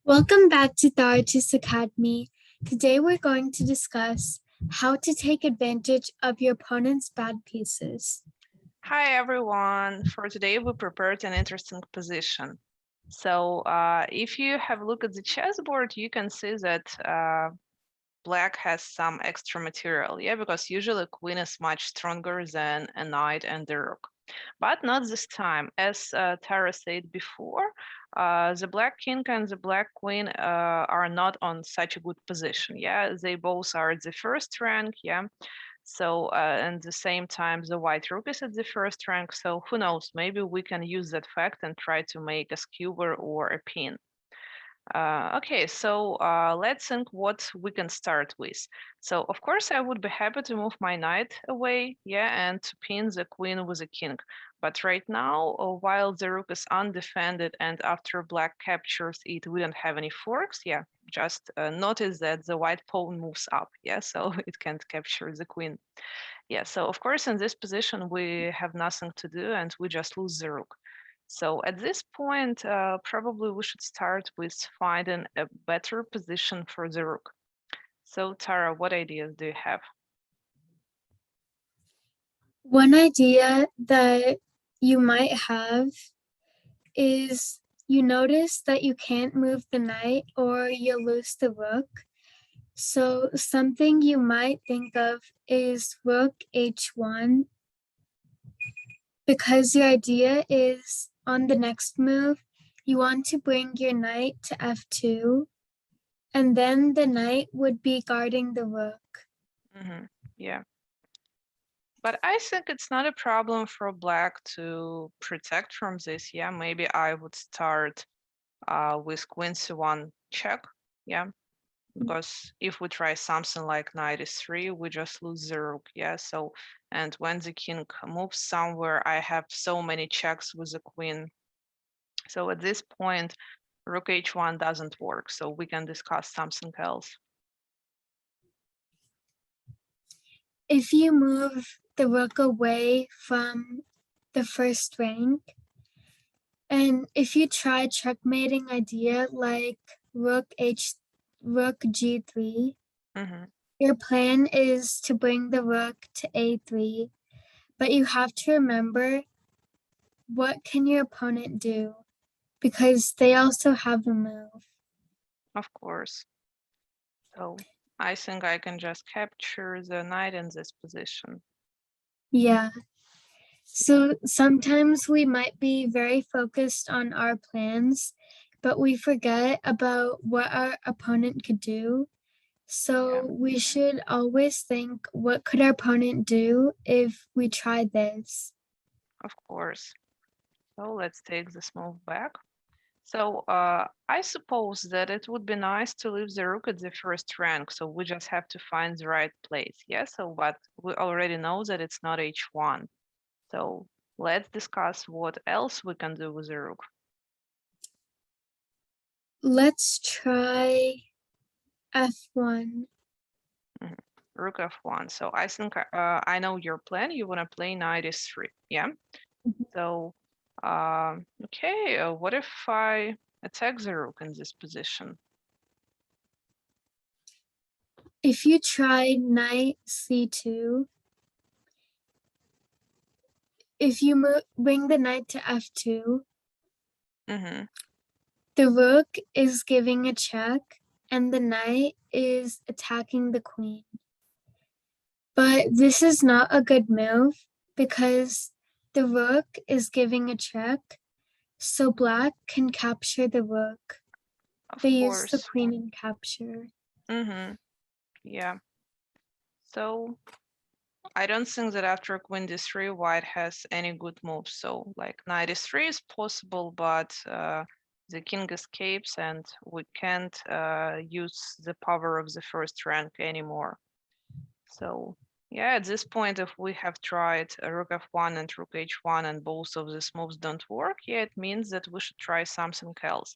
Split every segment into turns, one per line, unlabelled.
Welcome back to TaraChessAcademy. Today we're going to discuss how to take advantage of your opponent's bad pieces.
Hi everyone, for today we prepared an interesting position. So if you have a look at the chessboard, you can see that black has some extra material, because usually queen is much stronger than a knight and the rook. But not this time. As Tara said before, the black king and the black queen are not on such a good position. They both are at the first rank. So at the same time, the white rook is at the first rank. So who knows? Maybe we can use that fact and try to make a skewer or a pin. Okay, so let's think what we can start with. So of course, I would be happy to move my knight away, and to pin the queen with a king. But right now, while the rook is undefended and after black captures it, we don't have any forks, just notice that the white pawn moves up, so it can't capture the queen. So of course, in this position, we have nothing to do and we just lose the rook. So at this point, probably we should start with finding a better position for the rook. So Tara, what ideas do you have?
One idea that you might have is you notice that you can't move the knight or you'll lose the rook. So something you might think of is rook h1, because your idea is on the next move, you want to bring your knight to f2, and then the knight would be guarding the rook.
Yeah. But I think it's not a problem for black to protect from this. Maybe I would start with queen c1 check. Because if we try something like knight e3, we just lose the rook. So, and when the king moves somewhere, I have so many checks with the queen. So at this point, rook h1 doesn't work. So we can discuss something else.
If you move the rook away from the first rank, and if you try checkmating idea like rook g3, your plan is to bring the rook to a3, but you have to remember, what can your opponent do? Because they also have a move.
Of course. So I think I can just capture the knight in this position.
Yeah. So sometimes we might be very focused on our plans, but we forget about what our opponent could do. So we should always think, what could our opponent do if we try this?
Of course. So let's take this move back. So I suppose that it would be nice to leave the rook at the first rank. So we just have to find the right place. So, but we already know that it's not h1. So let's discuss what else we can do with the rook.
Let's try f1.
Rook f1. So I think I know your plan. You want to play knight e3. So, okay, what if I attack the rook in this position?
If you try knight c2, if you bring the knight to f2, the rook is giving a check and the knight is attacking the queen. But this is not a good move because the rook is giving a check, so black can capture the rook. They use the queen in capture.
Yeah. So I don't think that after queen d3, white has any good moves. So like knight e3 is possible, but the king escapes and we can't use the power of the first rank anymore. So at this point, if we have tried rook f1 and rook h1 and both of these moves don't work, it means that we should try something else.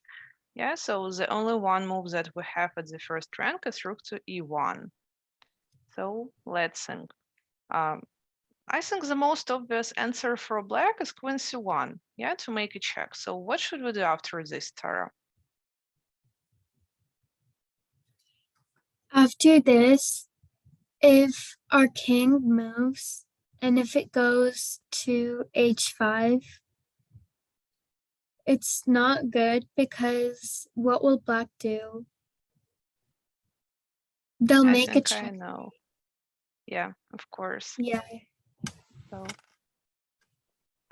So the only one move that we have at the first rank is rook to e1. So let's think. I think the most obvious answer for black is queen c1, to make a check. So what should we do after this, Tara?
After this, if our king moves and if it goes to h5, it's not good because what will black do? They'll
I
make a
think I
check.
know. Yeah, of course.
Yeah.
So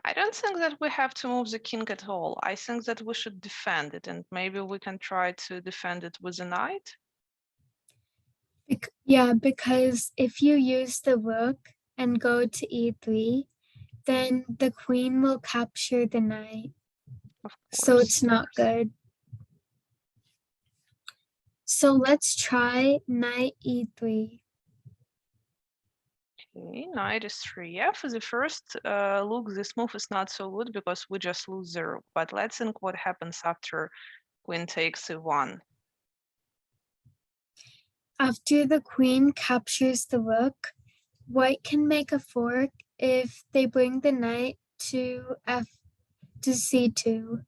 I don't think that we have to move the king at all. I think that we should defend it, and maybe we can try to defend it with a knight.
Yeah, because if you use the rook and go to e3, then the queen will capture the knight.
Of
So
course.
it's not good. So let's try knight e3.
Okay, knight is 3. Yeah, for the first look, this move is not so good because we just lose the rook. But let's think what happens after queen takes e1.
After the queen captures the rook, white can make a fork if they bring the knight to c2.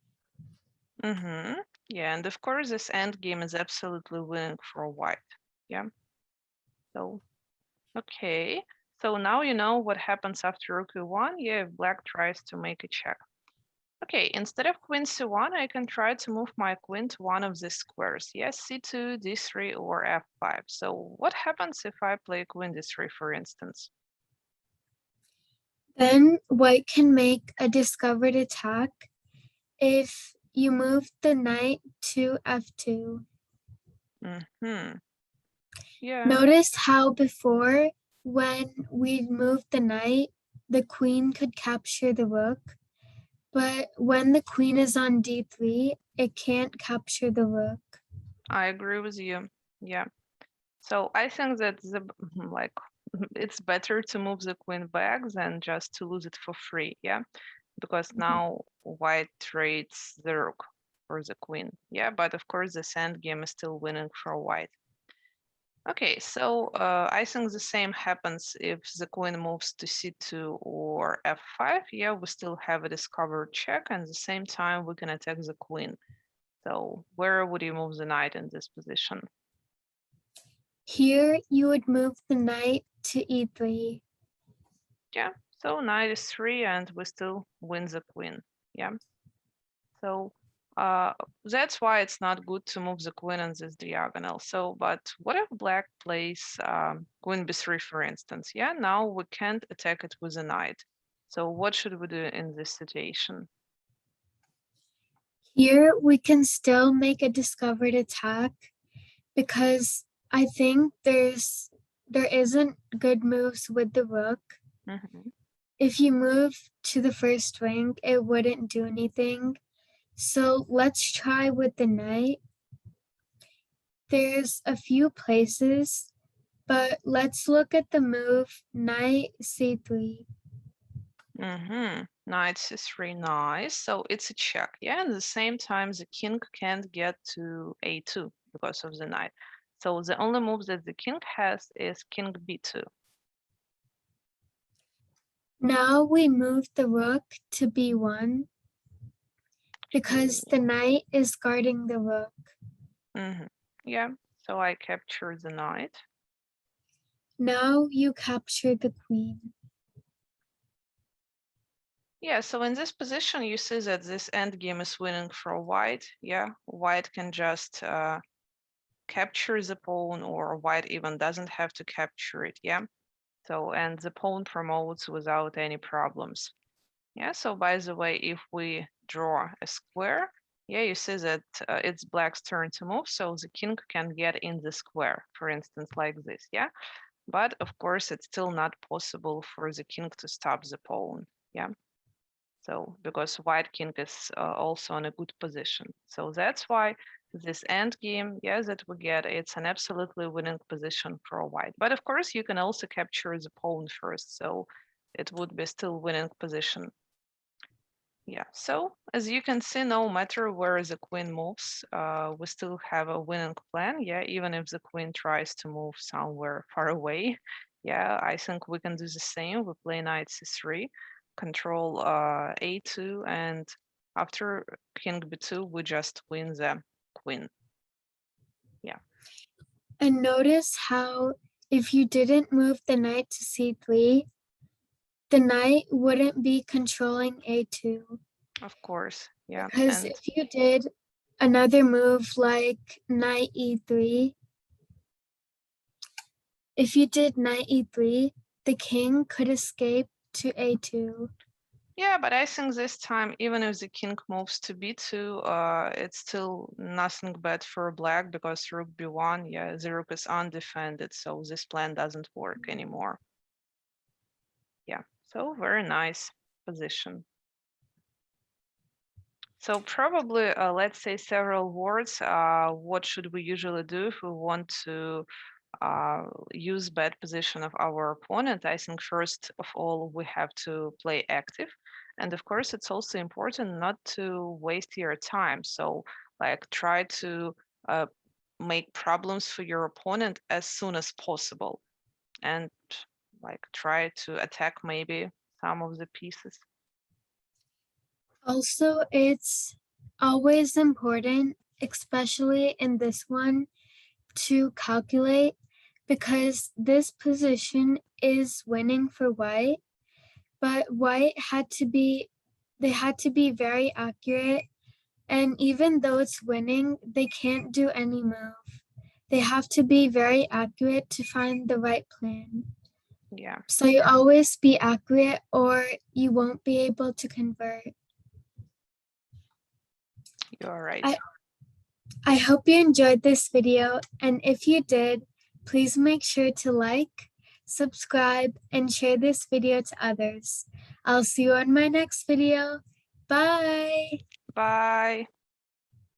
Mm-hmm. Yeah, and of course this endgame is absolutely winning for white. Yeah. So okay. So now you know what happens after rook e1. Yeah, if black tries to make a check. Okay, instead of queen c1, I can try to move my queen to one of these squares. Yes, c2, d3, or f5. So what happens if I play queen d3, for instance?
Then white can make a discovered attack if you move the knight to f2.
Mm-hmm. Yeah,
Notice how before, when we moved the knight, the queen could capture the rook, but when the queen is on d3, it can't capture the rook.
I agree with you. Yeah. So I think that the like it's better to move the queen back than just to lose it for free. Yeah, because now white trades the rook for the queen. Yeah, but of course the sand game is still winning for white. Okay, so I think the same happens if the queen moves to c2 or f5. Yeah, we still have a discovered check, and at the same time we can attack the queen. So where would you move the knight in this position?
Here, you would move the knight to e3.
Yeah, so knight is 3 and we still win the queen. Yeah, so that's why it's not good to move the queen on this diagonal. So, but what if black plays queen b3, for instance? Yeah, now we can't attack it with a knight. So what should we do in this situation?
Here, we can still make a discovered attack because I think there isn't good moves with the rook.
Mhm.
If you move to the first rank, it wouldn't do anything. So let's try with the knight. There's a few places, but let's look at the move knight c3.
Knight c3, nice. So it's a check. Yeah, at the same time, the king can't get to a2 because of the knight. So the only move that the king has is king b2.
Now we move the rook to b1 because the knight is guarding the rook.
Yeah, so I capture the knight.
Now you capture the queen.
Yeah, so in this position, you see that this endgame is winning for white. Yeah, white can just capture the pawn, or white even doesn't have to capture it. Yeah, so and the pawn promotes without any problems. Yeah, so by the way, if we draw a square, yeah, you see that it's black's turn to move, so the king can get in the square, for instance, like this. Yeah, but of course, it's still not possible for the king to stop the pawn. Yeah. So because white king is also in a good position. So that's why this end game, yeah, that we get, it's an absolutely winning position for white. But of course, you can also capture the pawn first, so it would be still winning position. Yeah, so as you can see, no matter where the queen moves, we still have a winning plan. Yeah, even if the queen tries to move somewhere far away. Yeah, I think we can do the same. We play knight c3, control a2, and after king b2, we just win the queen. Yeah.
And notice how if you didn't move the knight to c3, the knight wouldn't be controlling a2.
Of course, yeah.
Because
And
if you did another move like knight e3, if you did knight e3, the king could escape to a2.
yeah, but I think this time, even if the king moves to b2, it's still nothing bad for black because rook b1, yeah, the rook is undefended, so this plan doesn't work anymore. Yeah, so very nice position. So probably, let's say several words. What should we usually do if we want to use bad position of our opponent? I think first of all, we have to play active. And of course, it's also important not to waste your time. So like try to make problems for your opponent as soon as possible. And like try to attack maybe some of the pieces.
Also, it's always important, especially in this one, to calculate because this position is winning for white, but white they had to be very accurate. And even though it's winning, they can't do any move. They have to be very accurate to find the right plan.
Yeah,
So you always be accurate or you won't be able to convert.
you're right.
I hope you enjoyed this video, and if you did, please make sure to like, subscribe, and share this video to others. I'll see you on my next video. Bye!
Bye.